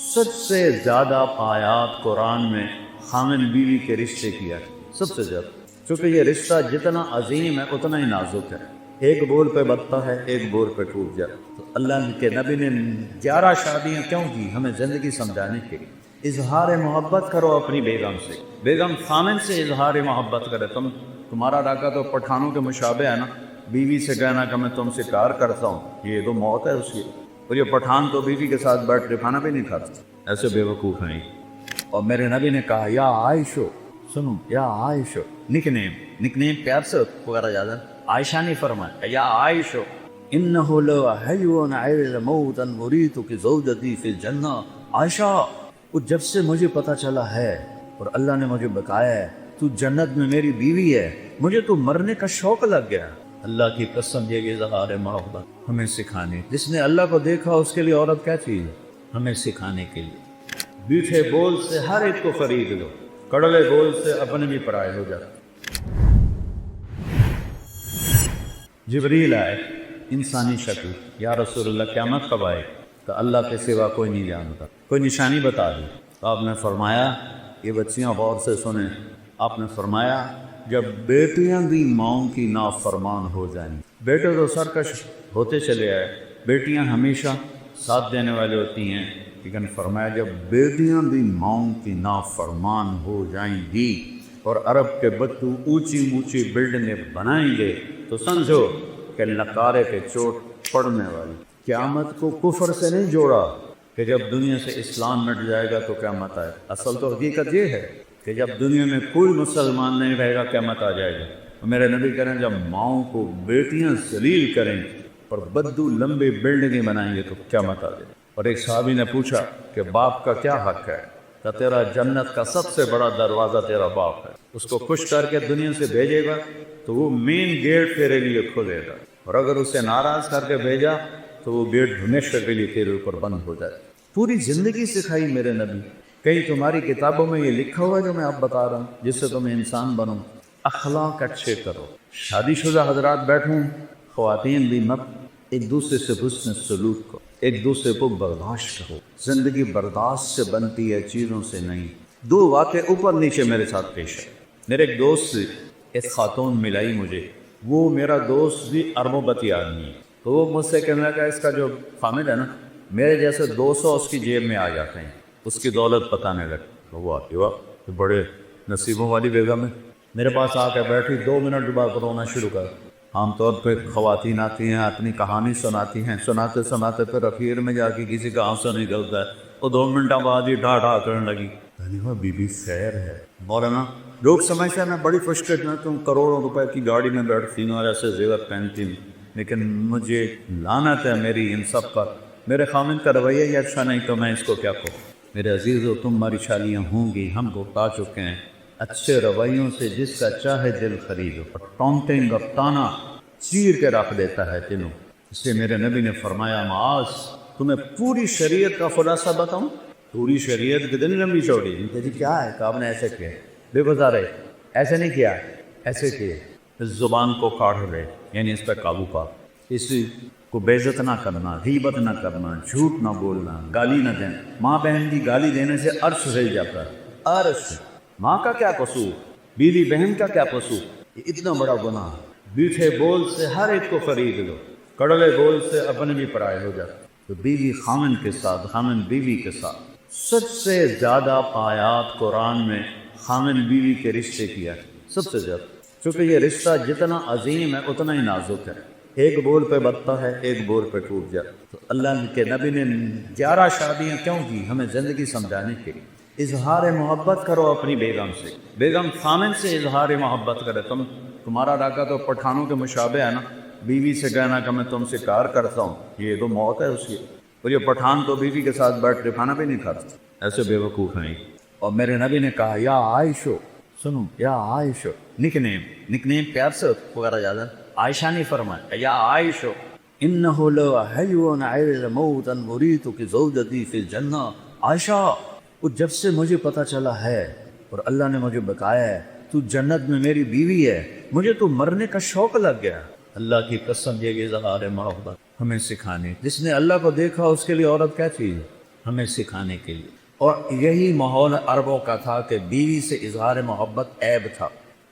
سب سے زیادہ آیات قرآن میں خامن بیوی کے رشتے کیا ہے، سب سے زیادہ، چونکہ یہ رشتہ جتنا عظیم ہے اتنا ہی نازک ہے، ایک بول پہ بنتا ہے، ایک بول پہ ٹوٹ جاتا ہے۔ تو اللہ کے نبی نے 11 شادیاں کیوں کی؟ ہمیں زندگی سمجھانے کے لیے۔ اظہار محبت کرو اپنی بیگم سے، بیگم خامن سے اظہار محبت کرے۔ تمہارا راکا تو پٹھانوں کے مشابہ ہے نا، بیوی سے کہنا کہ میں تم سے پیار کرتا ہوں، یہ تو موت ہے اس کی۔ اور یہ پٹھان تو بیوی کے ساتھ بیٹھ کے کھانا بھی نہیں کھاتا، ایسے بے وقوف ہیں۔ اور میرے نبی نے کہا یا عائشو، سنو یا عائشو، نک نیم پیار سے وغیرہ زیادہ عائشہ نہیں فرمایا، یا عائشو انہو لو حیون عیر موتا مریتک زوجتی فی الجنہ۔ عائشہ، وہ جب سے مجھے پتہ چلا ہے اور اللہ نے مجھے بتایا ہے تو جنت میں میری بیوی ہے، مجھے تو مرنے کا شوق لگ گیا۔ اللہ کی قسم، یہ اظہار محبت ہمیں سکھانے، جس نے اللہ کو دیکھا اس کے لیے عورت کیا چیز ہے، ہمیں سکھانے کے لیے۔ میٹھے بول سے ہر ایک کو خرید لو، کڑوے بول سے اپنے بھی پرائے ہو جاتے۔ جبریل آئے انسانی شکل، یا رسول اللہ قیامت کب آئے؟ تو اللہ کے سوا کوئی نہیں جانتا، کوئی نشانی بتا دی۔ تو آپ نے فرمایا، یہ بچیاں غور سے سنیں، آپ نے فرمایا جب بیٹیاں بھی ماؤں کی نافرمان ہو جائیں، بیٹے تو سرکش ہوتے چلے آئے، بیٹیاں ہمیشہ ساتھ دینے والے ہوتی ہیں، لیکن فرمایا جب بیٹیاں بھی ماؤں کی نافرمان ہو جائیں گی اور عرب کے بچوں اونچی اونچی بلڈنگیں بنائیں گے تو سمجھو کہ نقارے کے چوٹ پڑنے والی۔ قیامت کو کفر سے نہیں جوڑا کہ جب دنیا سے اسلام مٹ جائے گا تو قیامت آئے، اصل تو حقیقت یہ ہے کہ جب دنیا میں کوئی مسلمان نہیں رہے گا قیامت آ جائے گا۔ میرے نبی کہہ رہے ہیں جب ماؤں کو بیٹیاں ذلیل کریں اور بدو لمبے بلڈنگیں بنائیں گے تو قیامت آ جائے گا۔ اور ایک صحابی نے پوچھا کہ باپ کا کیا حق ہے؟ کہ تیرا جنت کا سب سے بڑا دروازہ تیرا باپ ہے، اس کو خوش کر کے دنیا سے بھیجے گا تو وہ مین گیٹ تیرے لیے کھولے گا، اور اگر اسے ناراض کر کے بھیجا تو وہ گیٹ ہمیشہ کے لیے تیرے اوپر بند ہو جائے۔ پوری زندگی سکھائی میرے نبی۔ کہیں تمہاری کتابوں میں یہ لکھا ہوا ہے جو میں آپ بتا رہا ہوں جس سے تم انسان بنو؟ اخلاق اچھے کرو۔ شادی شدہ حضرات بیٹھوں، خواتین بھی مت، ایک دوسرے سے حسن سلوک کرو، ایک دوسرے کو برداشت کرو۔ زندگی برداشت سے بنتی ہے، چیزوں سے نہیں۔ 2 واقعے اوپر نیچے میرے ساتھ پیش ہے۔ میرے ایک دوست ایک خاتون ملائی مجھے، وہ میرا دوست بھی اربوں آدمی ہے، تو وہ مجھ سے کہنے لگا اس کا جو خامد ہے نا، میرے جیسے 200 اس کی جیب میں آ جاتے ہیں، اس کی دولت بتانے لگا۔ وہ آتی واہ بڑے نصیبوں والی بیگم ہے، میرے پاس آ کے بیٹھی 2 منٹ بعد رونا شروع کر۔ عام طور پہ خواتین آتی ہیں، اپنی کہانی سناتی ہیں، سناتے سناتے پھر اخیر میں جا کے کسی کا آنسو نکلتا ہے، وہ 2 منٹ بعد ہی ڈھا ڈھا کرنے لگی۔ بی بی خیر ہے مولانا، لوگ سمجھتے ہیں میں بڑی خوش قسمت ہوں، کروڑوں روپے کی گاڑی میں بیٹھتی ہوں اور ایسے زیور پہنتی ہوں، لیکن مجھے لعنت ہے میری ان سب پر، میرے خامد کا رویہ ہی اچھا نہیں تو میں اس کو کیا کہوں۔ میرے عزیزو، تمہاری شادیاں ہوں گی، ہم کو پا چکے ہیں، اچھے رویوں سے جس کا چاہے دل خریدو، اور ٹونٹنگ اور تانا چیر کے رکھ دیتا ہے دلوں۔ اس لیے میرے نبی نے فرمایا معاذ، تمہیں پوری شریعت کا خلاصہ بتاؤں؟ پوری شریعت کتنی لمبی چوڑی؟ جی کیا ہے کہ آپ نے ایسے کیا؟ بے گزارے ایسے نہیں کیا، ایسے کیے۔ اس زبان کو کاٹ رہے، یعنی اس پہ قابو پا، اسی کو بے عزت نہ کرنا، غیبت نہ کرنا، جھوٹ نہ بولنا، گالی نہ دینا۔ ماں بہن کی گالی دینے سے عرش ہل جاتا ہے، عرش۔ ماں کا کیا قصور، بیوی بہن کا کیا قصور؟ یہ اتنا بڑا گناہ ہے۔ میٹھے بول سے ہر ایک کو خرید لو، کڑوے بول سے اپنے بھی پرائے ہو جاتے۔ تو بیوی خامن کے ساتھ، خامن بیوی کے ساتھ، سب سے زیادہ آیات قرآن میں خامن بیوی کے رشتے کیا ہے، سب سے زیادہ، چونکہ یہ رشتہ جتنا عظیم ہے اتنا ہی نازک ہے، ایک بول پہ بنتا ہے، ایک بول پہ ٹوٹ جاتا ہے۔ تو اللہ کے نبی نے 11 شادیاں کیوں کی؟ ہمیں زندگی سمجھانے کے لیے۔ اظہار محبت کرو اپنی بیگم سے، بیگم خامن سے اظہار محبت کرے۔ تمہارا راکا تو پٹھانوں کے مشابہ ہے نا، بیوی سے کہنا کہ میں تم سے پیار کرتا ہوں، یہ تو موت ہے اس کی۔ اور یہ پٹھان تو بیوی کے ساتھ بیٹھ کے کھانا بھی نہیں کھاتا، ایسے بے وقوف ہیں۔ اور میرے نبی نے کہا یا عائشو، سنو یا عائشو، نک نیم پیار سے وغیرہ زیادہ عائشہ نہیں فرمایا، یا عائشو انہو لو حیون عیر موتا مریتک زوجتی فی الجنہ۔ عائشہ، وہ جب سے مجھے پتہ چلا ہے اور اللہ نے مجھے بتایا ہے تو جنت میں میری بیوی ہے، مجھے تو مرنے کا شوق لگ گیا۔ اللہ کی قسم، یہ اظہار محبت ہمیں سکھانے، جس نے اللہ کو دیکھا اس کے لیے عورت کیا چیز ہے، ہمیں سکھانے کے لیے. اور یہی ماحول عربوں کا تھا کہ بیوی سے اظہار محبت عیب تھا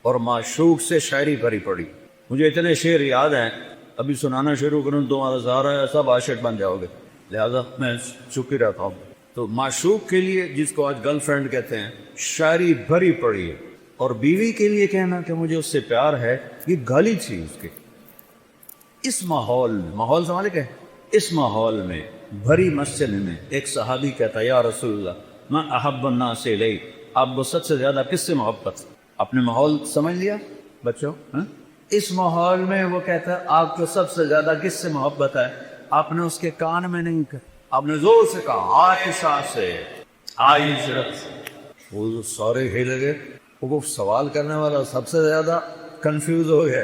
اور معشوق سے شاعری بھری پڑی. مجھے اتنے شعر یاد ہیں، ابھی سنانا شروع کروں تمہارا سارا ہے سب عاشق بن جاؤ گے، لہذا میں چپ ہی رہتا ہوں. تو معشوق کے لیے، جس کو آج گرل فرینڈ کہتے ہیں، شاعری بھری پڑی ہے. اور بیوی کے لیے کہنا کہ مجھے اس سے پیار ہے، یہ گالی تھی اس کے. اس ماحول سمجھ گئے، اس ماحول میں بھری مسجد میں ایک صحابی کہتا ہے یا رسول اللہ میں احب الناس الیک، آپ کو سب سے زیادہ کس سے محبت؟ اپنے ماحول سمجھ لیا بچوں؟ اس ماحول میں وہ کہتا ہے آپ کو سب سے زیادہ کس سے محبت ہے؟ آپ نے اس کے کان میں نہیں کہا، آپ نے زور سے کہا عائشہ سے، عائشہ سے. وہ سارے ہل گئے. وہ سوال کرنے والا سب سے زیادہ کنفیوز ہو گیا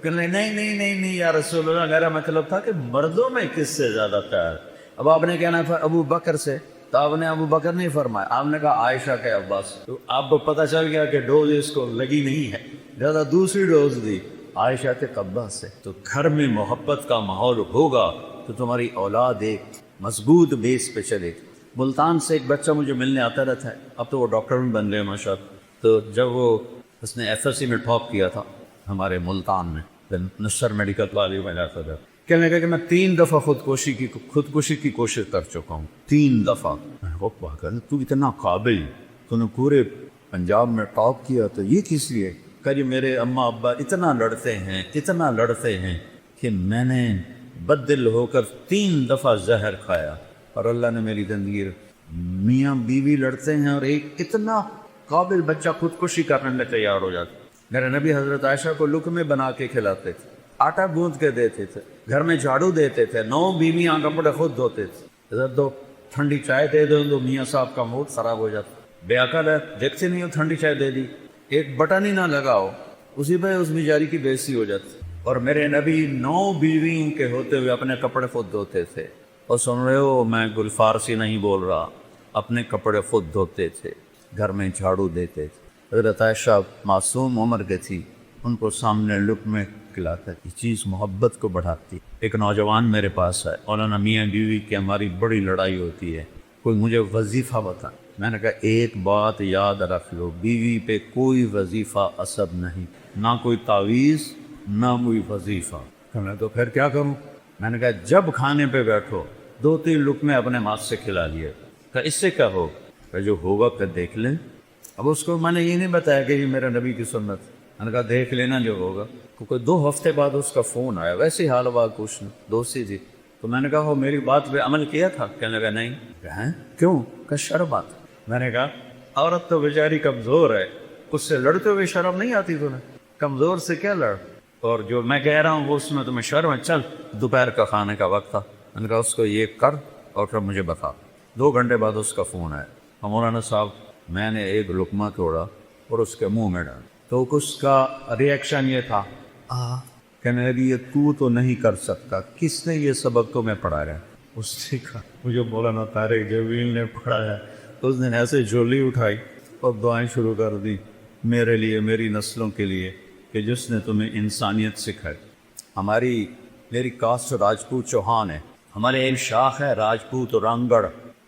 کہ نہیں یا رسول اللہ، میرا مطلب تھا کہ مردوں میں کس سے زیادہ پیار. اب آپ نے کہنا تھا ابو بکر سے، تو آپ نے ابو بکر نہیں فرمایا، آپ نے کہا عائشہ کے عباس. تو آپ کو پتہ چل گیا کہ ڈوز اس کو لگی نہیں ہے، زیادہ دوسری ڈوز دی عائشہ کے عباس سے. تو گھر میں محبت کا ماحول ہوگا تو تمہاری اولاد ایک مضبوط بیس پہ چلے. ملتان سے ایک بچہ مجھے ملنے آتا رہتا ہے، اب تو وہ ڈاکٹر بھی بن گئے ماشاء اللہ. تو جب اس نے ایف ایس سی میں ٹاپ کیا تھا ہمارے ملتان میں، نصر میڈیکل کالج میں جاتا تھا، کہنے لگا کہ میں 3 دفعہ خودکشی کی کوشش کر چکا ہوں. 3 دفعہ. تو اتنا قابل، تو نے پورے پنجاب میں ٹاپ کیا، تو یہ کس لیے؟ کہ جی میرے اماں ابا اتنا لڑتے ہیں کہ میں نے بددل ہو کر 3 دفعہ زہر کھایا، اور اللہ نے میری زندگی. میاں بیوی لڑتے ہیں اور ایک اتنا قابل بچہ خودکشی کرنے میں تیار ہو جاتا. میرے نبی حضرت عائشہ کو لقمے بنا کے کھلاتے تھے، آٹا گوندھ کے دیتے تھے، گھر میں جھاڑو دیتے تھے، 9 بیویاں کپڑے خود دھوتے تھے. ادھر دو ٹھنڈی چائے دے دو تو میاں صاحب کا موڈ خراب ہو جاتا. بے عقل ہے، دیکھتے نہیں ہو ٹھنڈی چائے دے دی، ایک بٹن ہی نہ لگاؤ، اسی پہ اس بیچاری کی بے عزتی ہو جاتی. اور میرے نبی 9 بیویوں کے ہوتے ہوئے اپنے کپڑے خود دھوتے تھے. اور سن رہے ہو، میں گل فارسی نہیں بول رہا، اپنے کپڑے خود دھوتے تھے، گھر میں جھاڑو دیتے تھے. حضرت عائشہ معصوم عمر کے تھی، ان کو سامنے لقمے کھلاتا. یہ چیز محبت کو بڑھاتی. ایک نوجوان میرے پاس ہے، مولانا میاں بیوی کی ہماری بڑی لڑائی ہوتی ہے، کوئی مجھے وظیفہ بتا. میں نے کہا ایک بات یاد رکھ لو، بیوی پہ کوئی وظیفہ اثر نہیں، نہ کوئی تعویذ نہ کوئی وظیفہ. میں تو پھر کیا کروں؟ میں نے کہا جب کھانے پہ بیٹھو 2-3 لقمے اپنے ہاتھ سے کھلا لیے. کہ اس سے کیا ہو؟ کہ جو ہوگا کہ دیکھ لیں. اب اس کو میں نے یہ نہیں بتایا کہ یہ میرے نبی کی سنت. میں نے کہا دیکھ لینا جو ہوگا. کیونکہ 2 ہفتے بعد اس کا فون آیا، ویسے حال بات پوچھنا، دوستی تھی. تو میں نے کہا وہ میری بات پہ عمل کیا تھا؟ کہنے لگا نہیں. کہیں کیوں؟ کہ شرم بات. میں نے کہا عورت تو بیچاری کمزور ہے، اس سے لڑتے ہوئے شرم نہیں آتی تمہیں؟ کمزور سے کیا لڑ؟ اور جو میں کہہ رہا ہوں وہ اس میں تمہیں شرم ہے؟ چل دوپہر کا کھانے کا وقت تھا، میں نے کہا اس کو یہ کر اور پھر مجھے بتا. 2 گھنٹے بعد اس کا فون آیا، مولانا صاحب میں نے ایک لقمہ توڑا اور اس کے منہ میں ڈالا. تو اس کا ریئیکشن یہ تھا، کہنے لگی یہ تو نہیں کر سکتا، کس نے یہ سبق تمہیں پڑھایا؟ اس نے کہا مجھے مولانا طارق جمیل نے پڑھایا. اس نے ایسے جھولی اٹھائی اور دعائیں شروع کر دی میرے لیے، میری نسلوں کے لیے، کہ جس نے تمہیں انسانیت سکھائی. میری کاسٹ راجپوت چوہان ہے، ہمارے ایک شاخ ہے راجپوت رانگڑ،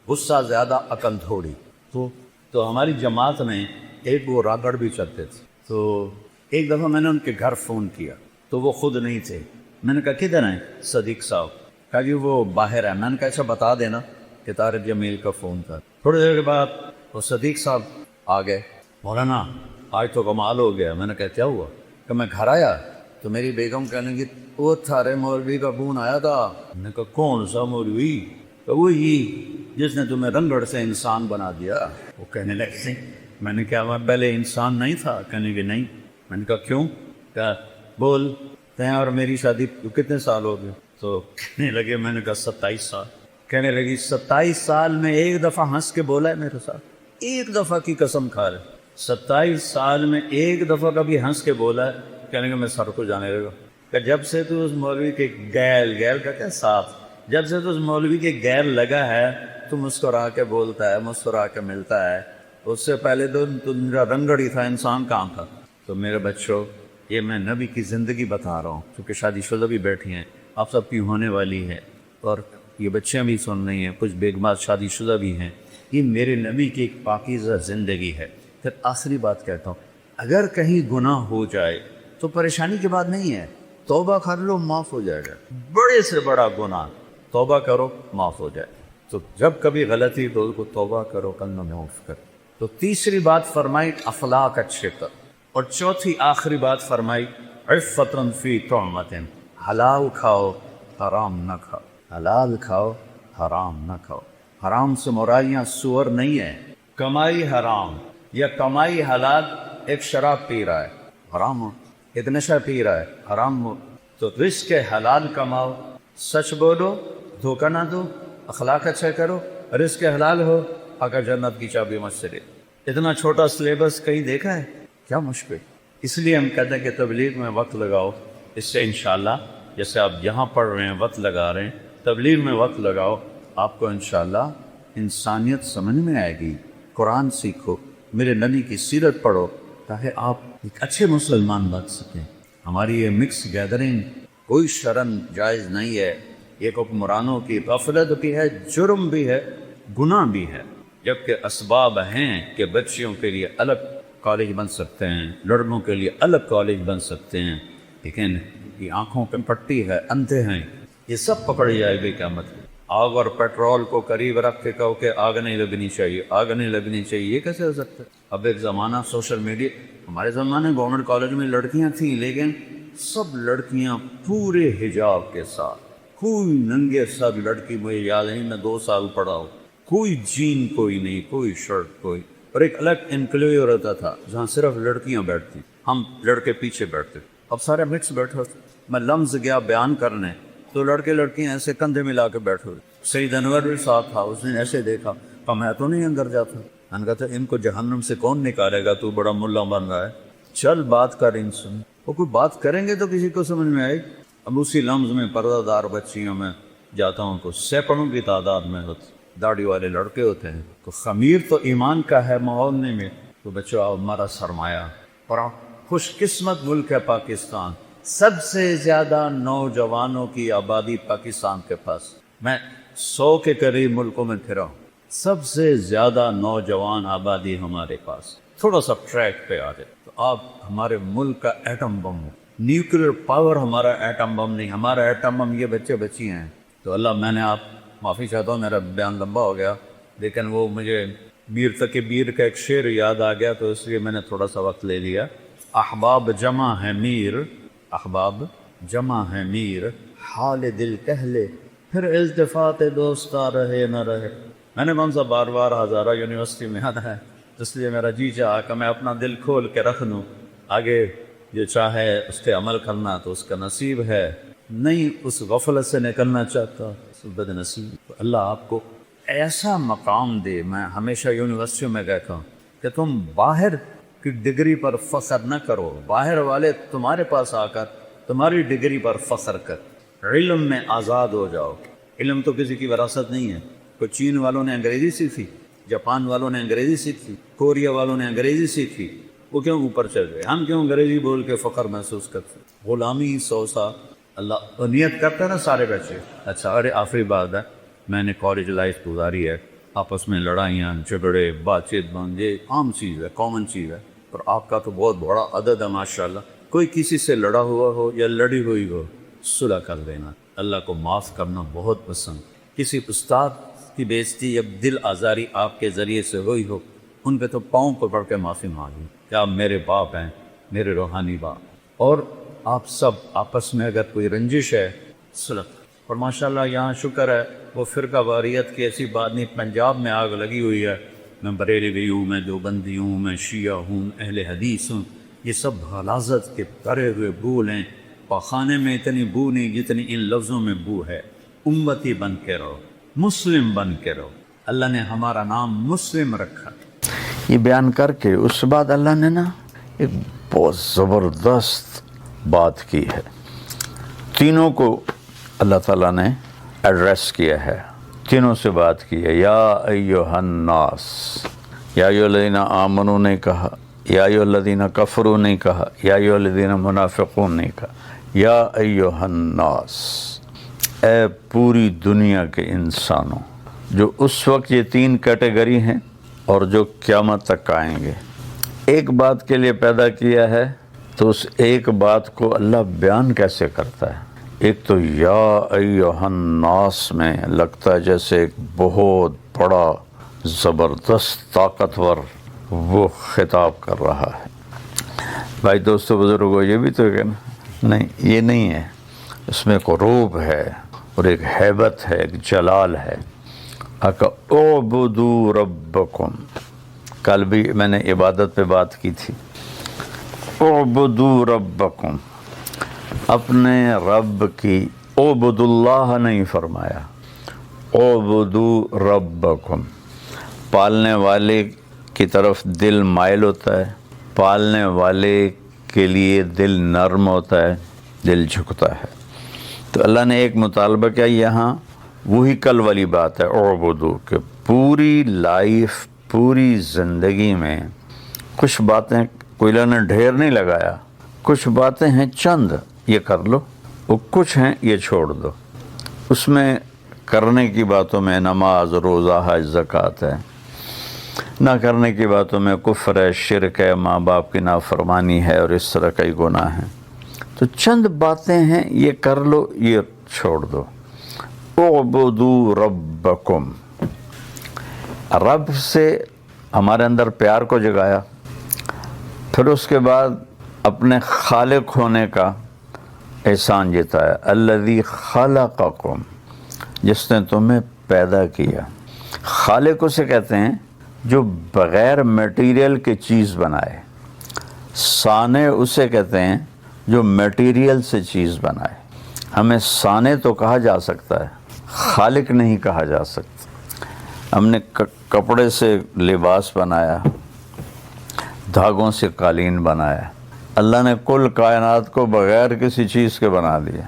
غصہ زیادہ عقل تھوڑی. تو ہماری جماعت میں ایک وہ راگڑ بھی چلتے تھے. تو ایک دفعہ میں نے ان کے گھر فون کیا تو وہ خود نہیں تھے. میں نے کہا کدھر ہیں صدیق صاحب؟ کہا جی وہ باہر ہے. میں نے کہا اچھا بتا دینا کہ طارق جمیل کا فون تھا. تھوڑی دیر کے بعد وہ صدیق صاحب آ گئے. مولانا آج تو کمال ہو گیا. میں نے کہا کیا ہوا؟ کہ میں گھر آیا تو میری بیگم کہنے لگی وہ تھارے مولوی کا فون آیا تھا. میں نے کہا کون سا مولوی؟ کہ وہی جس نے تمہیں رنگڑ سے انسان بنا دیا. وہ کہنے لگے میں نے کہا میں پہلے انسان نہیں تھا؟ کہنے کہ نہیں. میں نے کہا کیوں؟ کہا بول تیں اور میری شادی کتنے سال ہو گئے؟ تو کہنے لگے میں نے کہا 27 سال. کہنے لگی 27 سال میں ایک دفعہ ہنس کے بولا ہے میرے ساتھ؟ ایک دفعہ کی قسم کھا رہے. 27 سال میں ایک دفعہ کبھی ہنس کے بولا ہے؟ کہنے کہ میں سر کو جانے لگا. کہ جب سے تو اس مولوی کے گیل کا کیا ساتھ، جب سے تو اس مولوی کے گیر لگا ہے تو مسکرا کے بولتا ہے، مسکرا کے ملتا ہے. اس سے پہلے تو میرا رنگڑی تھا، انسان کام تھا. تو میرے بچوں یہ میں نبی کی زندگی بتا رہا ہوں، کیونکہ شادی شدہ بھی بیٹھی ہیں، آپ سب کی ہونے والی ہے. اور یہ بچیاں بھی سن رہی ہیں، کچھ بیگمات شادی شدہ بھی ہیں، یہ میرے نبی کی ایک پاکیزہ زندگی ہے۔ پھر آخری بات کہتا ہوں، اگر کہیں گناہ ہو جائے تو پریشانی کی بات نہیں ہے، توبہ کر لو معاف ہو جائے گا۔ بڑے سے بڑا گناہ توبہ کرو معاف ہو جائے، تو جب کبھی غلطی تو اس کو توبہ کرو، کلمہ معاف کر۔ تو تیسری بات فرمائی اخلاق اچھے کر، اور چوتھی آخری بات فرمائی عفتن فی طعمتن، حلال کھاؤ حرام نہ کھاؤ، حلال کھاؤ حرام نہ کھاؤ۔ حرام سے مراد یہاں سور نہیں ہے، کمائی حرام یا کمائی حلال۔ ایک شراب پی رہا ہے حرام ہو، ایک نشہ پی رہا ہے حرام ہو، تو رزق حلال کماؤ، سچ بولو، دھوکہ نہ دو، اخلاق اچھا کرو، رزق حلال ہو، آقا جنت کی چابی مجھ سے لے۔ اتنا چھوٹا سلیبس کہیں دیکھا ہے؟ کیا مشکل۔ اس لیے ہم کہتے ہیں کہ تبلیغ میں وقت لگاؤ، اس سے انشاءاللہ جیسے آپ یہاں پڑھ رہے ہیں وقت لگا رہے ہیں، تبلیغ میں وقت لگاؤ، آپ کو انشاءاللہ انسانیت سمجھ میں آئے گی۔ قرآن سیکھو، میرے نبی کی سیرت پڑھو، تاکہ آپ ایک اچھے مسلمان بن سکیں۔ ہماری یہ مکس گیدرنگ کوئی شرم جائز نہیں ہے، یہ حکمرانوں کی غفلت بھی ہے، جرم بھی ہے، گناہ بھی ہے، جبکہ اسباب ہیں کہ بچیوں کے لیے الگ کالج بن سکتے ہیں، لڑکوں کے لیے الگ کالج بن سکتے ہیں، لیکن یہ آنکھوں پہ پٹی ہے، اندھے ہیں، یہ سب پکڑی جائے گی قیامت میں۔ آگ اور پیٹرول کو قریب رکھ کے کہو کہ آگ نہیں لگنی چاہیے، آگ نہیں لگنی چاہیے، یہ کیسے ہو سکتا ہے؟ اب ایک زمانہ سوشل میڈیا، ہمارے زمانے گورنمنٹ کالج میں لڑکیاں تھیں، لیکن سب لڑکیاں پورے حجاب کے ساتھ، کوئی ننگے سر لڑکی، مجھے یاد نہیں میں 2 سال پڑھا ہوں، کوئی جین کوئی نہیں، کوئی شرٹ کوئی، اور ایک الگ انکلیو رہتا تھا جہاں صرف لڑکیاں بیٹھتی، ہم لڑکے پیچھے بیٹھتے، اب سارے مکس بیٹھے ہوتے۔ میں لمز گیا بیان کرنے تو لڑکے لڑکیاں ایسے کندھے ملا کے بیٹھے ہوئے، سید انور بھی ساتھ تھا، اس نے ایسے دیکھا، کہا میں تو نہیں اندر جاتا، میں نے کہا تھا ان کو جہنم سے کون نکالے گا، تو بڑا ملا بن رہا ہے، چل بات کر ان سے، وہ کوئی بات کریں گے تو کسی کو سمجھ میں آئے۔ اب اسی لمز میں پردہ دار بچیوں میں جاتا ہوں تو سینکڑوں کی تعداد میں ہوتے، داڑھی والے لڑکے ہوتے ہیں، تو خمیر تو ایمان کا ہے ماحول میں، تو بچوں ہمارا سرمایہ، اور خوش قسمت ملک ہے پاکستان، سب سے زیادہ نوجوانوں کی آبادی پاکستان کے پاس، میں 100 کے قریب ملکوں میں پھرا ہوں، سب سے زیادہ نوجوان آبادی ہمارے پاس۔ تھوڑا سا ٹریک پہ آ جائے تو آپ ہمارے ملک کا ایٹم بم ہو، نیوکلیر پاور ہمارا ایٹم بم نہیں، ہمارا ایٹم بم یہ بچے بچی ہیں۔ تو اللہ، میں نے آپ معافی چاہتا ہوں، میرا بیان لمبا ہو گیا، لیکن وہ مجھے میر تقی میر کا ایک شعر یاد آ گیا تو اس لیے میں نے تھوڑا سا وقت لے لیا۔ احباب جمع ہے میر، احباب جمع ہے میر، حال دل کہہ لے پھر التفات دوستا رہے نہ رہے۔ میں نے منظر بار بار ہزارہ یونیورسٹی میں آنا ہے، اس لیے میرا جی چاہا کہ میں اپنا دل کھول کے رکھ دوں، آگے جو چاہے اس پہ عمل کرنا تو اس کا نصیب ہے، نہیں اس غفلت سے نکلنا چاہتا بد نصیب۔ اللہ آپ کو ایسا مقام دے۔ میں ہمیشہ یونیورسٹیوں میں کہتا ہوں کہ تم باہر کی ڈگری پر فخر نہ کرو، باہر والے تمہارے پاس آ کر تمہاری ڈگری پر فخر کر، علم میں آزاد ہو جاؤ۔ علم تو کسی کی وراثت نہیں ہے، کوئی چین والوں نے انگریزی سیکھی، جاپان والوں نے انگریزی سیکھی، کوریا والوں نے انگریزی سیکھی، وہ کیوں اوپر چل گئے؟ ہم کیوں انگریزی بول کے فخر محسوس کرتے؟ غلامی 100 سال اللہ نیت کرتا ہے نا سارے بچے۔ اچھا، ارے آخری بات ہے، میں نے کالج لائف گزاری ہے، آپس میں لڑائیاں جھگڑے بات چیت بند، یہ عام چیز ہے، کامن چیز ہے، اور آپ کا تو بہت بڑا عدد ہے ماشاءاللہ۔ کوئی کسی سے لڑا ہوا ہو یا لڑی ہوئی ہو، صلح کر دینا، اللہ کو معاف کرنا بہت پسند۔ کسی استاد کی بےعزتی یا دل آزاری آپ کے ذریعے سے ہوئی ہو، ان پہ تو پاؤں پکڑ کے معافی مانگی کہ آپ میرے باپ ہیں، میرے روحانی باپ۔ اور آپ سب آپس میں اگر کوئی رنجش ہے، صلح۔ اور ماشاءاللہ یہاں شکر ہے وہ فرقہ واریت کی ایسی بات نہیں، پنجاب میں آگ لگی ہوئی ہے، میں بریلوی ہوں، میں دیوبندی ہوں، میں شیعہ ہوں، اہل حدیث ہوں، یہ سب غلاظت کے بھرے ہوئے بھول ہیں۔ پاخانے میں اتنی بو نہیں جتنی ان لفظوں میں بو ہے۔ امتی بن کے رہو، مسلم بن کے رہو، اللہ نے ہمارا نام مسلم رکھا۔ یہ بیان کر کے اس بعد اللہ نے نا ایک بہت زبردست بات کی ہے، تینوں کو اللہ تعالیٰ نے ایڈریس کیا ہے، تینوں سے بات کی ہے۔ یا ایہا الناس، یا ایہا الذین آمنوا نہیں کہا، یا ایہا الذین کفروا نہیں کہا، یا ایہا الذین منافقون نہیں کہا، یا ایہا الناس، اے پوری دنیا کے انسانوں، جو اس وقت یہ 3 کیٹیگری ہیں اور جو قیامت تک آئیں گے، ایک بات کے لیے پیدا کیا ہے تو اس ایک بات کو اللہ بیان کیسے کرتا ہے؟ ایک تو یا ایھا الناس میں لگتا ہے جیسے ایک بہت بڑا زبردست طاقتور وہ خطاب کر رہا ہے۔ بھائی دوستو بزرگوں، یہ بھی تو ہے نا؟ نہیں، یہ نہیں ہے، اس میں ایک روب ہے اور ایک ہیبت ہے، ایک جلال ہے۔ اعبدوا ربکم، کل بھی میں نے عبادت پہ بات کی تھی۔ اعبدوا ربکم، اپنے رب کی، اعبد اللہ نہیں فرمایا، اعبدوا ربکم۔ پالنے والے کی طرف دل مائل ہوتا ہے، پالنے والے کے لیے دل نرم ہوتا ہے، دل جھکتا ہے۔ تو اللہ نے ایک مطالبہ کیا یہاں، وہی کل والی بات ہے اعبدو، کہ پوری لائف، پوری زندگی میں کچھ باتیں کوئی اللہ نے ڈھیر نہیں لگایا، کچھ باتیں ہیں چند، یہ کر لو، وہ کچھ ہیں یہ چھوڑ دو۔ اس میں کرنے کی باتوں میں نماز، روزہ، حج، زکوٰۃ ہے، نہ کرنے کی باتوں میں کفر ہے، شرک ہے، ماں باپ کی نافرمانی ہے اور اس طرح کئی گناہ ہیں۔ تو چند باتیں ہیں یہ کر لو، یہ چھوڑ دو۔ اعبدوا ربکم، رب سے ہمارے اندر پیار کو جگایا، پھر اس کے بعد اپنے خالق ہونے کا احسان جتایا۔ الذی خلقکم، جس نے تمہیں پیدا کیا۔ خالق اسے کہتے ہیں جو بغیر میٹیریل کے چیز بنائے، صانع اسے کہتے ہیں جو میٹیریل سے چیز بنائے۔ ہمیں صانع تو کہا جا سکتا ہے، خالق نہیں کہا جا سکتا۔ ہم نے کپڑے سے لباس بنایا، دھاگوں سے قالین بنایا، اللہ نے کل کائنات کو بغیر کسی چیز کے بنا دیا،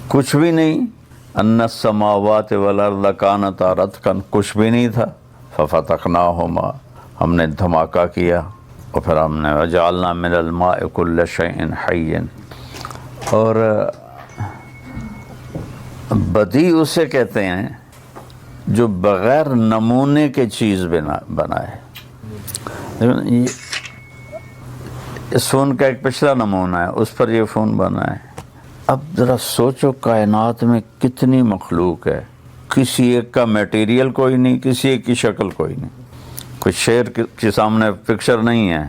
کچھ بھی نہیں۔ ان السماوات والارض کانتا رتقا، کچھ بھی نہیں تھا، ففتقناہما، ہم نے دھماکہ کیا، اور پھر ہم نے وجعلنا من الماء کل شیء حی۔ اور بدیع اسے کہتے ہیں جو بغیر نمونے کے چیز بنائے۔ اس فون کا ایک پچھلا نمونہ ہے، اس پر یہ فون بنا ہے۔ اب ذرا سوچو کائنات میں کتنی مخلوق ہے، کسی ایک کا میٹیریل کوئی نہیں، کسی ایک کی شکل کوئی نہیں، کوئی شیر کے سامنے پکچر نہیں ہے،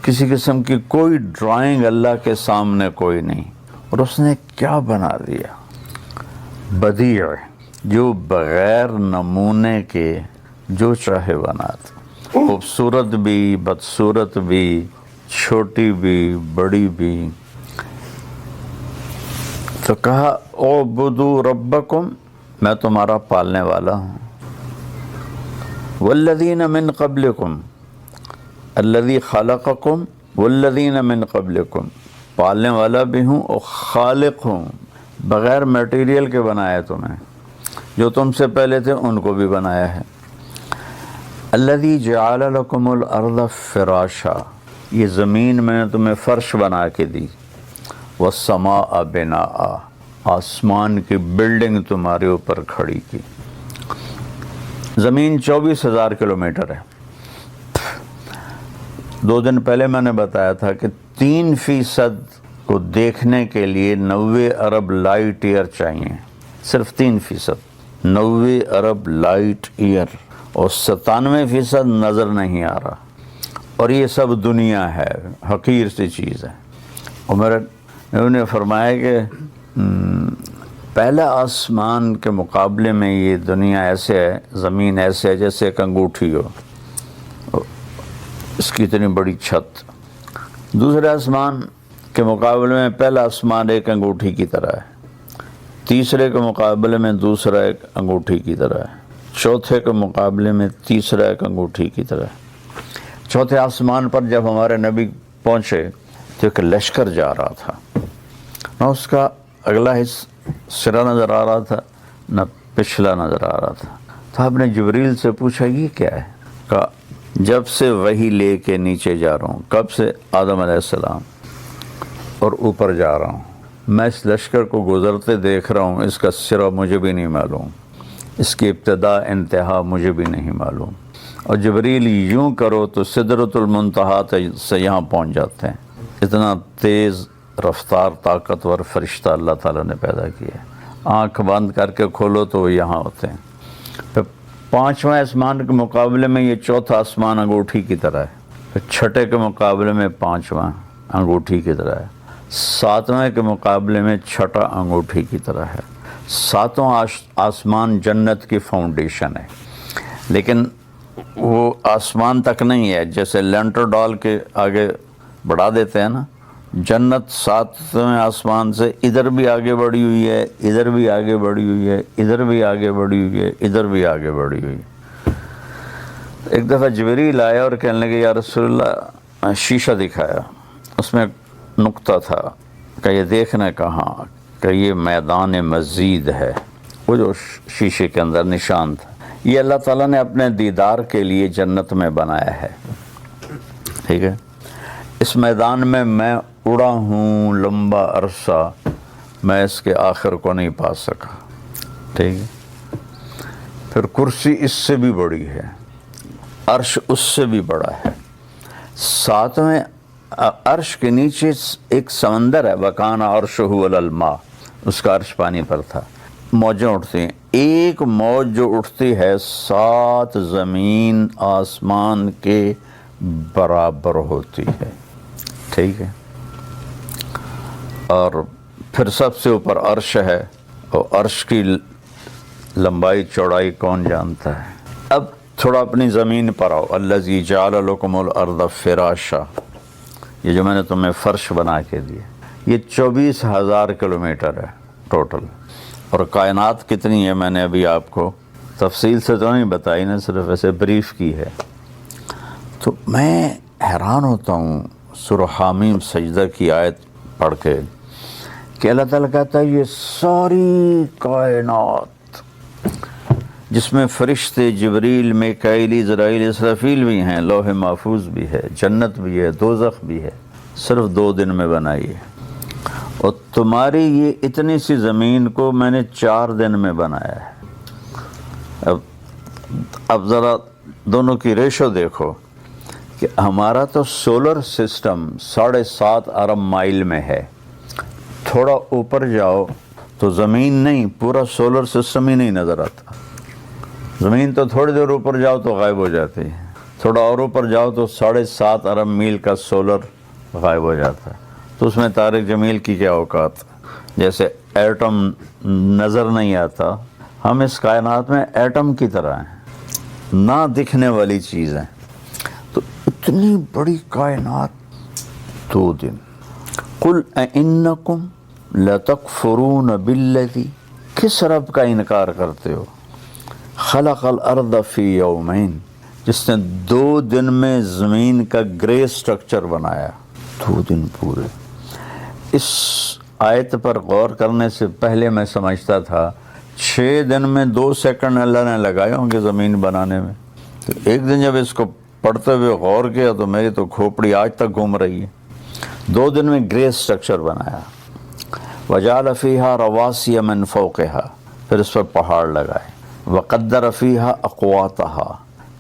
کسی قسم کی کوئی ڈرائنگ اللہ کے سامنے کوئی نہیں، اور اس نے کیا بنا دیا؟ بدیع، جو بغیر نمونے کے جو چاہے بناتا، خوبصورت بھی، بدصورت بھی، چھوٹی بھی، بڑی بھی۔ تو کہا اعبدوا ربکم، میں تمہارا پالنے والا ہوں۔ والذین من قبلکم، الذی خلقکم والذین من قبلکم، پالنے والا بھی ہوں اور خالق ہوں، بغیر میٹیریل کے بنایا تمہیں، جو تم سے پہلے تھے ان کو بھی بنایا ہے۔ الذی جعل لکم الارض فراشا، یہ زمین میں نے تمہیں فرش بنا کے دی۔ والسماء بناء، آسمان کی بلڈنگ تمہارے اوپر کھڑی کی۔ زمین 24,000 کلومیٹر ہے۔ 2 دن پہلے میں نے بتایا تھا کہ 3% کو دیکھنے کے لیے 90 ارب لائٹ ایئر چاہیے، صرف 3%، 90 ارب لائٹ ایئر، اور 97% نظر نہیں آ رہا، اور یہ سب دنیا ہے، حقیر سی چیز ہے۔ اور انہوں نے فرمایا کہ پہلا آسمان کے مقابلے میں یہ دنیا ایسے ہے، زمین ایسے ہے جیسے ایک انگوٹھی ہو، اس کی اتنی بڑی چھت۔ دوسرے آسمان کے مقابلے میں پہلا آسمان ایک انگوٹھی کی طرح ہے، تیسرے کے مقابلے میں دوسرا ایک انگوٹھی کی طرح ہے، چوتھے کے مقابلے میں تیسرا ایک انگوٹھی کی طرح ہے۔ چوتھے آسمان پر جب ہمارے نبی پہنچے تو ایک لشکر جا رہا تھا، نہ اس کا اگلا سرا نظر آ رہا تھا نہ پچھلا نظر آ رہا تھا۔ تو آپ نے جبریل سے پوچھا یہ کیا ہے؟ کہا جب سے وحی لے کے نیچے جا رہا ہوں، کب سے؟ آدم علیہ السلام، اور اوپر جا رہا ہوں۔ میں اس لشکر کو گزرتے دیکھ رہا ہوں، اس کا سرا مجھے بھی نہیں معلوم، اس کی ابتدا انتہا مجھے بھی نہیں معلوم۔ اور جبریل یوں کرو تو سدرۃ المنتہا سے یہاں پہنچ جاتے ہیں۔ اتنا تیز رفتار طاقتور فرشتہ اللہ تعالیٰ نے پیدا کیا ہے۔ آنکھ بند کر کے کھولو تو وہ یہاں ہوتے ہیں۔ پھر پانچواں آسمان کے مقابلے میں یہ چوتھا آسمان انگوٹھی کی طرح ہے، پھر چھٹے کے مقابلے میں پانچواں انگوٹھی کی طرح ہے، ساتویں کے مقابلے میں چھٹا انگوٹھی کی طرح ہے۔ ساتوں آسمان جنت کی فاؤنڈیشن ہے، لیکن وہ آسمان تک نہیں ہے، جیسے لینٹر ڈال کے آگے بڑھا دیتے ہیں نا۔ جنت ساتویں آسمان سے ادھر بھی آگے بڑھی ہوئی ہے، ادھر بھی آگے بڑھی ہوئی ہے، ادھر بھی آگے بڑھی ہوئی ہے، ادھر بھی آگے بڑھی ہوئی ہے۔ ایک دفعہ جبریل آئے اور کہنے لگے یا رسول اللہ، شیشہ دکھایا، اس میں نقطہ تھا کہ یہ دیکھنا کہاں، کہ یہ میدان مزید ہے، وہ جو شیشے کے اندر نشان تھا، یہ اللہ تعالیٰ نے اپنے دیدار کے لیے جنت میں بنایا ہے، ٹھیک ہے۔ اس میدان میں اڑا ہوں لمبا عرصہ، میں اس کے آخر کو نہیں پا سکا، ٹھیک ہے۔ پھر کرسی اس سے بھی بڑی ہے، عرش اس سے بھی بڑا ہے۔ ساتویں عرش کے نیچے ایک سمندر ہے، وَكَانَ عَرْشُهُ عَلَى الْمَاءِ، اس کا عرش پانی پر تھا۔ موجیں اٹھتی ہیں، ایک موج جو اٹھتی ہے 7 زمین آسمان کے برابر ہوتی ہے، ٹھیک ہے۔ اور پھر سب سے اوپر عرش ہے، اور عرش کی لمبائی چوڑائی کون جانتا ہے۔ اب تھوڑا اپنی زمین پر آؤ، الذی جعل لکم الارض فراشا، یہ جو میں نے تمہیں فرش بنا کے دیا، یہ 24,000 کلومیٹر ہے ٹوٹل۔ اور کائنات کتنی ہے میں نے ابھی آپ کو تفصیل سے تو نہیں بتائی نا، صرف ایسے بریف کی ہے۔ تو میں حیران ہوتا ہوں سورہ حامیم سجدہ کی آیت پڑھ کے کہ اللہ تعالیٰ کہتا ہے یہ ساری کائنات، جس میں فرشتے جبریل، میکائیل، اسرائیل، اسرافیل بھی ہیں، لوح محفوظ بھی ہے، جنت بھی ہے، دوزخ بھی ہے، صرف 2 دن میں بنائی ہے۔ اور تمہاری یہ اتنی سی زمین کو میں نے 4 دن میں بنایا ہے۔ اب ذرا دونوں کی ریشو دیکھو کہ ہمارا تو سولر سسٹم 7.5 ارب مائل میں ہے، تھوڑا اوپر جاؤ تو زمین نہیں، پورا سولر سسٹم ہی نہیں نظر آتا۔ زمین تو تھوڑی دیر اوپر جاؤ تو غائب ہو جاتی ہے، تھوڑا اور اوپر جاؤ تو 7.5 ارب میل کا سولر غائب ہو جاتا ہے۔ تو اس میں طارق جمیل کی کیا اوقات، جیسے ایٹم نظر نہیں آتا، ہم اس کائنات میں ایٹم کی طرح ہیں، نہ دکھنے والی چیز ہیں۔ تو اتنی بڑی کائنات 2 دن۔ قل اِنَّكُمْ لَتَكْفُرُونَ بِالَّذِي، کس رب کا انکار کرتے ہو، خلق الارض فی یومین، جس نے 2 دن میں زمین کا گرے سٹرکچر بنایا، 2 دن پورے۔ اس آیت پر غور کرنے سے پہلے میں سمجھتا تھا 6 دن میں 2 سیکنڈ اللہ نے لگائے ہوں گے زمین بنانے میں۔ تو ایک دن جب اس کو پڑھتے ہوئے غور کیا تو میری تو کھوپڑی آج تک گھوم رہی ہے۔ 2 دن میں گرے سٹرکچر بنایا، وَجَعَلَ فِيهَا رَوَاسِيَ مِن فَوْقِهَا، پھر اس پر پہاڑ لگائے، وَقَدَّرَ فِيهَا أَقْوَاتَهَا،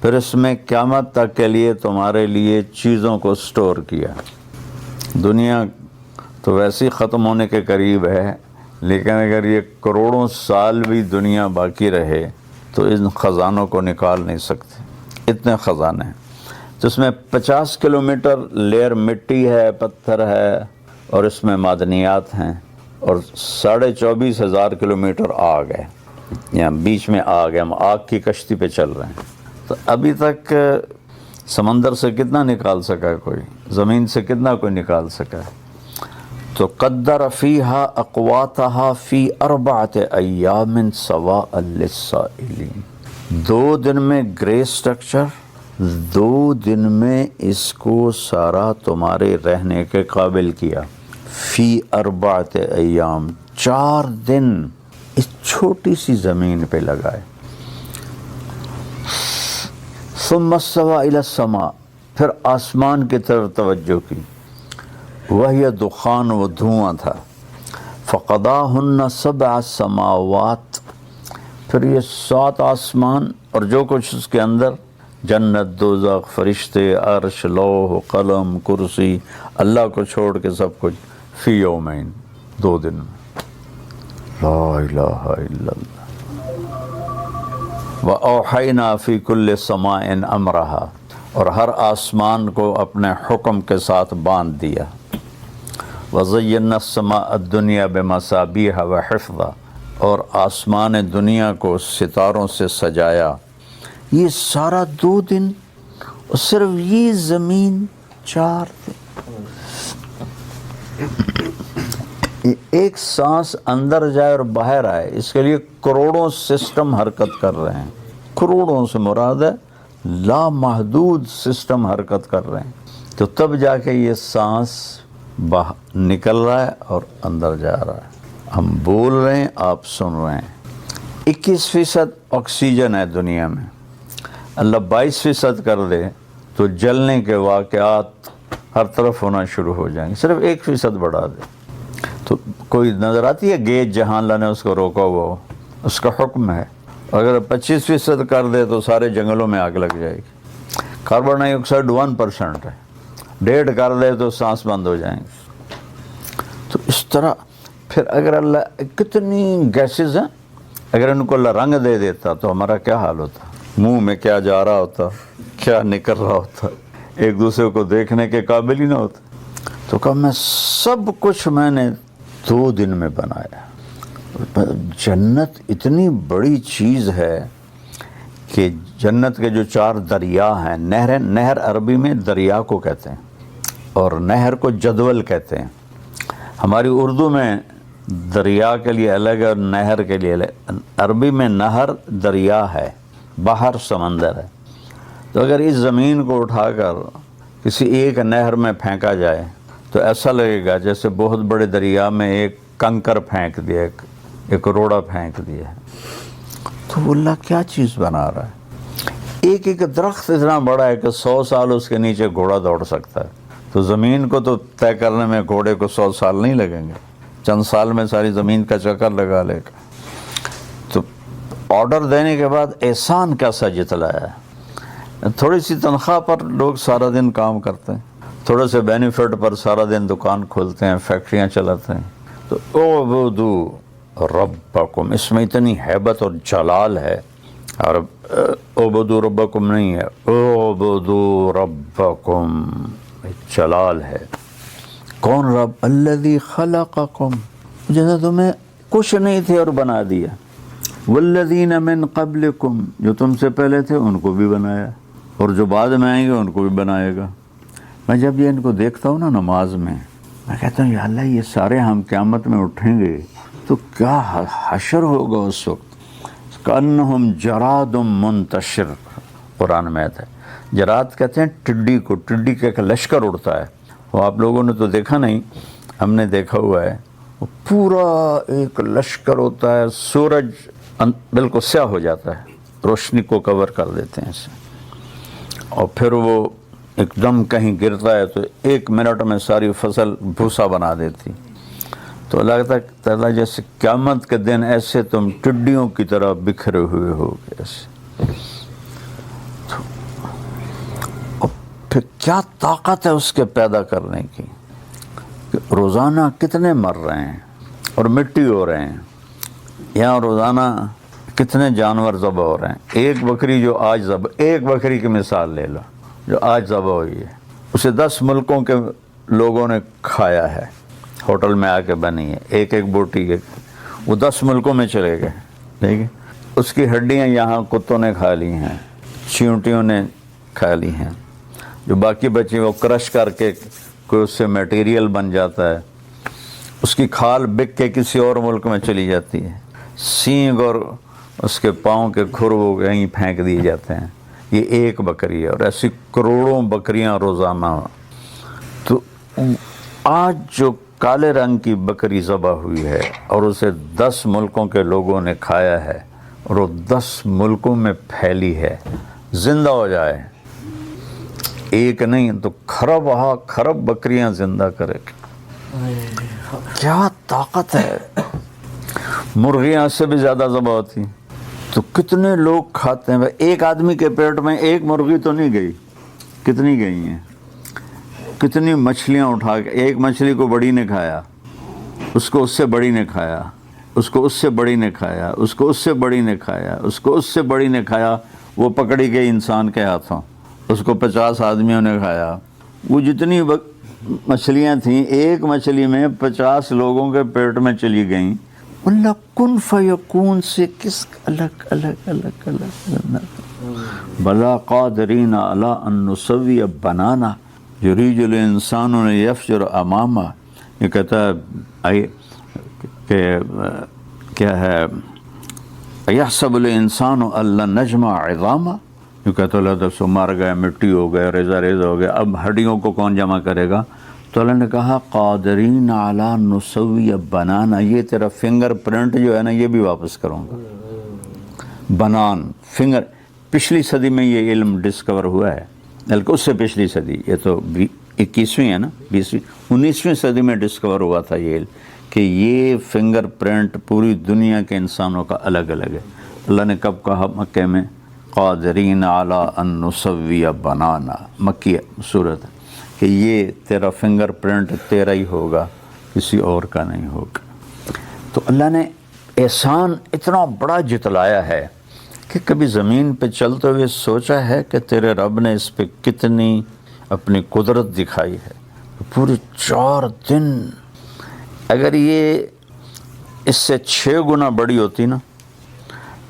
پھر اس میں قیامت تک کے لیے تمہارے لیے چیزوں کو سٹور کیا۔ دنیا تو ویسے ہی ختم ہونے کے قریب ہے، لیکن اگر یہ کروڑوں سال بھی دنیا باقی رہے تو ان خزانوں کو نکال نہیں سکتے، اتنے خزانے ہیں۔ تو اس میں 50 کلومیٹر لیئر مٹی ہے، پتھر ہے، اور اس میں معدنیات ہیں، اور 24,500 کلومیٹر آگ ہے، یہاں بیچ میں آگ ہے، ہم آگ کی کشتی پہ چل رہے ہیں۔ تو ابھی تک سمندر سے کتنا نکال سکا ہے کوئی، زمین سے کتنا کوئی نکال سکا ہے۔ تو قدر فیہا اقواتہا فی 4 ایام سواء للسائلین، 2 دن میں گرے سٹرکچر، 2 دن میں اس کو سارا تمہارے رہنے کے قابل کیا، فی 4 ایام، 4 دن اس چھوٹی سی زمین پہ لگائے۔ ثم استوى الى السماء، پھر آسمان کی طرف توجہ کی، وہی دخان و دھواں تھا، فقضاہن سبع سماوات، پھر یہ 7 آسمان اور جو کچھ اس کے اندر، جنت، دوزخ، فرشتے، عرش، لوح، قلم، کرسی، اللہ کو چھوڑ کے سب کچھ، فی یومین، 2 دن میں۔ لا الہ الا اللہ۔ وَأَوْحَيْنَا فِي كُلِّ سَمَاءٍ أَمْرَهَا، اور ہر آسمان کو اپنے حکم کے ساتھ باندھ دیا۔ وَزَيَّنَّا السَّمَاءَ الدُّنْيَا بِمَصَابِيحَ وَحِفْظًا، اور آسمان دنیا کو ستاروں سے سجایا۔ یہ سارا 2 دن، اور صرف یہ زمین 4 دن۔ ایک سانس اندر جائے اور باہر آئے، اس کے لیے کروڑوں سسٹم حرکت کر رہے ہیں۔ کروڑوں سے مراد ہے لامحدود سسٹم حرکت کر رہے ہیں، تو تب جا کے یہ سانس باہر نکل رہا ہے اور اندر جا رہا ہے۔ ہم بول رہے ہیں، آپ سن رہے ہیں۔ 21% آکسیجن ہے دنیا میں، اللہ 22% کر دے تو جلنے کے واقعات ہر طرف ہونا شروع ہو جائیں گے۔ صرف 1% بڑھا دے تو کوئی نظر آتی ہے گیج جہاں اللہ نے اس کو روکا ہوا ہو، اس کا حکم ہے۔ اگر 25% کر دے تو سارے جنگلوں میں آگ لگ جائے گی۔ کاربن ڈائی آکسائڈ 1% ہے، 1.5 کر دے تو سانس بند ہو جائیں گے۔ تو اس طرح پھر اگر اللہ، کتنی گیسز ہیں، اگر ان کو اللہ رنگ دے دیتا تو ہمارا کیا حال ہوتا، منہ میں کیا جا رہا ہوتا، کیا نکل رہا ہوتا، ایک دوسرے کو دیکھنے کے قابل ہی نہ ہوتا۔ تو کہا میں سب کچھ میں نے 2 دن میں بنایا۔ جنت اتنی بڑی چیز ہے کہ جنت کے جو 4 دریا ہیں، نہر عربی میں دریا کو کہتے ہیں اور نہر کو جدول کہتے ہیں۔ ہماری اردو میں دریا کے لیے الگ ہے اور نہر کے لیے الگ۔ عربی میں نہر دریا ہے، باہر سمندر ہے۔ تو اگر اس زمین کو اٹھا کر کسی ایک نہر میں پھینکا جائے تو ایسا لگے گا جیسے بہت بڑے دریا میں ایک کنکر پھینک دیا، ایک روڑا پھینک دیا ہے۔ تو اللہ کیا چیز بنا رہا ہے؟ ایک درخت اتنا بڑا ہے کہ 100 سال اس کے نیچے گھوڑا دوڑ سکتا ہے، تو زمین کو تو طے کرنے میں گھوڑے کو 100 سال نہیں لگیں گے، چند سال میں ساری زمین کا چکر لگا لے گا۔ تو آرڈر دینے کے بعد احسان کیسا جتلایا ہے۔ تھوڑی سی تنخواہ پر لوگ سارا دن کام کرتے ہیں، تھوڑے سے بینیفٹ پر سارا دن دکان کھولتے ہیں، فیکٹریاں چلاتے ہیں۔ تو اعبدوا ربکم، اس میں اتنی ہیبت اور جلال ہے، اور اعبدوا ربکم نہیں ہے، اعبدوا ربکم، جلال ہے۔ کون رب؟ الذی خلقکم، جیسے تمہیں کچھ نہیں تھے اور بنا دیا، والذین من قبلکم، جو تم سے پہلے تھے ان کو بھی بنایا، اور جو بعد میں آئیں گے ان کو بھی بنائے گا۔ میں جب یہ ان کو دیکھتا ہوں نا نماز میں کہتا ہوں یا اللہ یہ سارے ہم قیامت میں اٹھیں گے تو کیا حشر ہوگا اس وقت۔ کأنہم جراد منتشر، قرآن میں آتا ہے۔ جراد کہتے ہیں ٹڈی کو، ٹڈی کا ایک لشکر اڑتا ہے، وہ آپ لوگوں نے تو دیکھا نہیں، ہم نے دیکھا ہوا ہے، وہ پورا ایک لشکر ہوتا ہے، سورج بالکل سیاہ ہو جاتا ہے، روشنی کو کور کر دیتے ہیں اسے، اور پھر وہ ایک دم کہیں گرتا ہے تو 1 منٹ میں ساری فصل بھوسا بنا دیتی۔ تو لگتا ہے جیسے قیامت کے دن ایسے تم ٹڈیوں کی طرح بکھرے ہوئے ہوگے ایسے۔ اور پھر کیا طاقت ہے اس کے پیدا کرنے کی، روزانہ کتنے مر رہے ہیں اور مٹی ہو رہے ہیں، یہاں روزانہ کتنے جانور ذبح ہو رہے ہیں۔ ایک بکری جو آج ذبح، ایک بکری کی مثال لے لو جو آج ذبح ہوئی ہے، اسے 10 ملکوں کے لوگوں نے کھایا ہے، ہوٹل میں آ کے بنی ہے، ایک بوٹی کے، وہ 10 ملکوں میں چلے گئے، ٹھیک ہے۔ اس کی ہڈیاں یہاں کتوں نے کھا لی ہیں، چیونٹیوں نے کھا لی ہیں، جو باقی بچی وہ کرش کر کے کوئی اس سے میٹیریل بن جاتا ہے، اس کی کھال بک کے کسی اور ملک میں چلی جاتی ہے، سینگ اور اس کے پاؤں کے کھر وہ کہیں پھینک دیے جاتے ہیں۔ یہ ایک بکری ہے، اور ایسی کروڑوں بکریاں روزانہ۔ تو آج جو کالے رنگ کی بکری ذبح ہوئی ہے اور اسے 10 ملکوں کے لوگوں نے کھایا ہے اور وہ 10 ملکوں میں پھیلی ہے، زندہ ہو جائے ایک نہیں تو خرب بکریاں زندہ کرے گی۔ کیا طاقت ہے، مرغیاں سے بھی زیادہ ذبح ہوتی، تو کتنے لوگ کھاتے ہیں؟ ایک آدمی کے پیٹ میں ایک مرغی تو نہیں گئی، کتنی گئی ہیں؟ کتنی مچھلیاں اٹھا کے، ایک مچھلی کو بڑی نے کھایا، اس کو اس سے بڑی نے کھایا، اس کو اس سے بڑی نے کھایا، اس کو اس سے بڑی نے کھایا، اس کو اس سے بڑی نے کھایا، وہ پکڑی گئی انسان کے ہاتھوں، اس کو 50 آدمیوں نے کھایا۔ وہ جتنی مچھلیاں تھیں، ایک مچھلی میں 50 لوگوں کے پیٹ میں چلی گئیں۔ اللہ کن فیکون سے کس الگ الگ الگ الگ بلا قادرین علی ان نسوی بنانا یریج الانسان یفجر امامہ، یہ کہتا ہے کہ کیا ہے، یحسب الانسان ان نجمع عظامہ، یہ کہتا اللہ تو سو مر گئے، مٹی ہو گئے، ریزہ ریزہ ہو گئے، اب ہڈیوں کو کون جمع کرے گا؟ تو اللہ نے کہا قادرین علی نسوی بنانا، یہ تیرا فنگر پرنٹ جو ہے نا یہ بھی واپس کروں گا۔ بنان فنگر، پچھلی صدی میں یہ علم ڈسکور ہوا ہے، بلکہ اس سے پچھلی صدی، یہ تو 21ویں ہے نا، 19ویں صدی میں ڈسکور ہوا تھا یہ علم کہ یہ فنگر پرنٹ پوری دنیا کے انسانوں کا الگ الگ ہے۔ اللہ نے کب کہا؟ مکے میں، قادرین علی ان نسوی بنانا، مکی صورت، کہ یہ تیرا فنگر پرنٹ تیرا ہی ہوگا، کسی اور کا نہیں ہوگا۔ تو اللہ نے احسان اتنا بڑا جتلایا ہے کہ کبھی زمین پہ چلتے ہوئے سوچا ہے کہ تیرے رب نے اس پہ کتنی اپنی قدرت دکھائی ہے؟ پورے 4 دن، اگر یہ اس سے 6 گنا بڑی ہوتی نا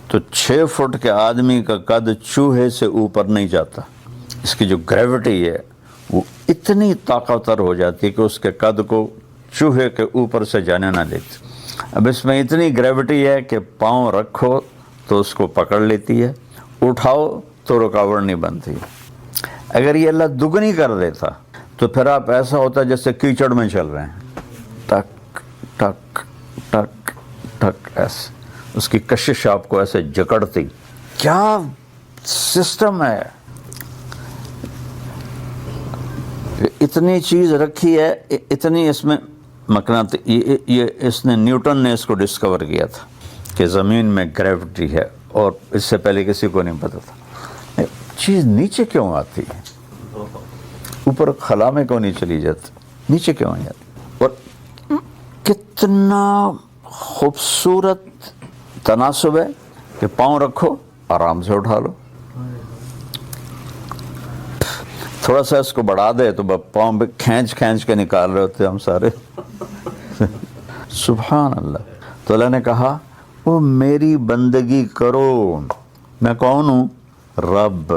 تو 6 فٹ کے آدمی کا قد چوہے سے اوپر نہیں جاتا۔ اس کی جو گریوٹی ہے وہ اتنی طاقتور ہو جاتی ہے کہ اس کے قد کو چوہے کے اوپر سے جانے نہ دیتی۔ اب اس میں اتنی گریوٹی ہے کہ پاؤں رکھو تو اس کو پکڑ لیتی ہے، اٹھاؤ تو رکاوٹ نہیں بنتی۔ اگر یہ اللہ دگنی کر دیتا تو پھر آپ ایسا ہوتا جیسے کیچڑ میں چل رہے ہیں، ٹک ٹک ٹک ٹک، ایسے اس کی کشش آپ کو ایسے جکڑتی۔ کیا سسٹم ہے! اتنی چیز رکھی ہے، اتنی اس میں مقناطیس، یہ اس نے نیوٹن نے اس کو ڈسکور کیا تھا کہ زمین میں گریوٹی ہے، اور اس سے پہلے کسی کو نہیں پتا تھا۔ چیز نیچے کیوں آتی ہے؟ اوپر خلا میں کیوں نہیں چلی جاتی؟ نیچے کیوں آ جاتی؟ اور کتنا خوبصورت تناسب ہے کہ پاؤں رکھو، آرام سے اٹھا لو، تھوڑا سا اس کو بڑھا دے تو پاؤں پہ کھینچ کھینچ کے نکال رہے ہوتے ہم سارے۔ سبحان اللہ۔ تو اللہ نے کہا وہ میری بندگی کرو، میں کون ہوں؟ رب۔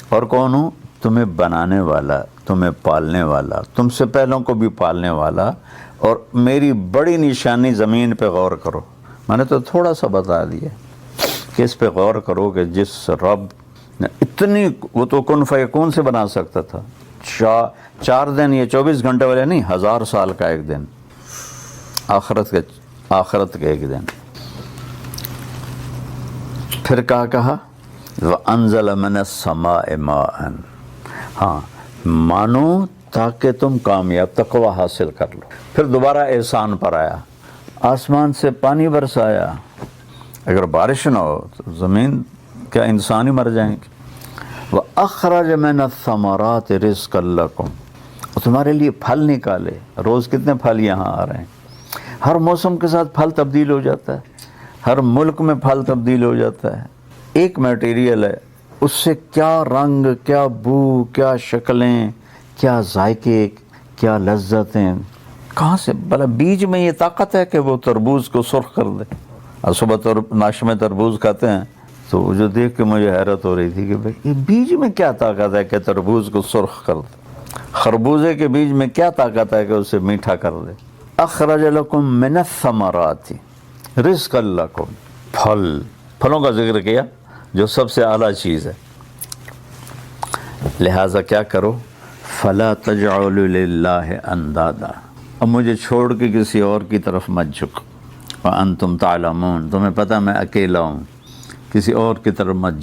اور کون ہوں؟ تمہیں بنانے والا، تمہیں پالنے والا، تم سے پہلوں کو بھی پالنے والا۔ اور میری بڑی نشانی زمین پہ غور کرو، میں نے تو تھوڑا سا بتا دیا کہ اس پہ غور کرو کہ جس رب نے اتنی، وہ تو کن فیکون سے بنا سکتا تھا، 4 دن، یہ 24 گھنٹے والے نہیں، 1000 سال کا ایک دن، آخرت کے ایک دن۔ پھر کہا وَأَنزَلَ مِنَ السَّمَاءِ مَاءً، ہاں مانو تاکہ تم کامیاب تقوی حاصل کر لو۔ پھر دوبارہ احسان پر آیا، آسمان سے پانی برسایا۔ اگر بارش نہ ہو تو زمین کیا انسان ہی مر جائیں گے۔ وَأَخْرَجَ مِنَ الثَّمَرَاتِ رِزْقًا لَكُمْ، اور تمہارے لیے پھل نکالے۔ روز کتنے پھل یہاں آ رہے ہیں، ہر موسم کے ساتھ پھل تبدیل ہو جاتا ہے، ہر ملک میں پھل تبدیل ہو جاتا ہے۔ ایک میٹیریل ہے، اس سے کیا رنگ، کیا بو، کیا شکلیں، کیا ذائقے، کیا لذتیں، کہاں سے؟ بھلا بیج میں یہ طاقت ہے کہ وہ تربوز کو سرخ کر دے؟ اور صبح ناشتے میں تربوز کھاتے ہیں تو جو دیکھ کے مجھے حیرت ہو رہی تھی کہ یہ بیج میں کیا طاقت ہے کہ تربوز کو سرخ کر دے؟ خربوزے کے بیج میں کیا طاقت ہے کہ اسے میٹھا کر دے؟ اخرج لکم من الثمرات رزقا لکم، پھلوں کا ذکر کیا جو سب سے اعلیٰ چیز ہے۔ لہٰذا کیا کرو؟ فلا تجعلوا للہ اندادا، اب مجھے چھوڑ کے کسی اور کی طرف مت جھکو۔ وانتم تعلمون، تمہیں پتہ میں اکیلا ہوں، کسی اور کی طرف مت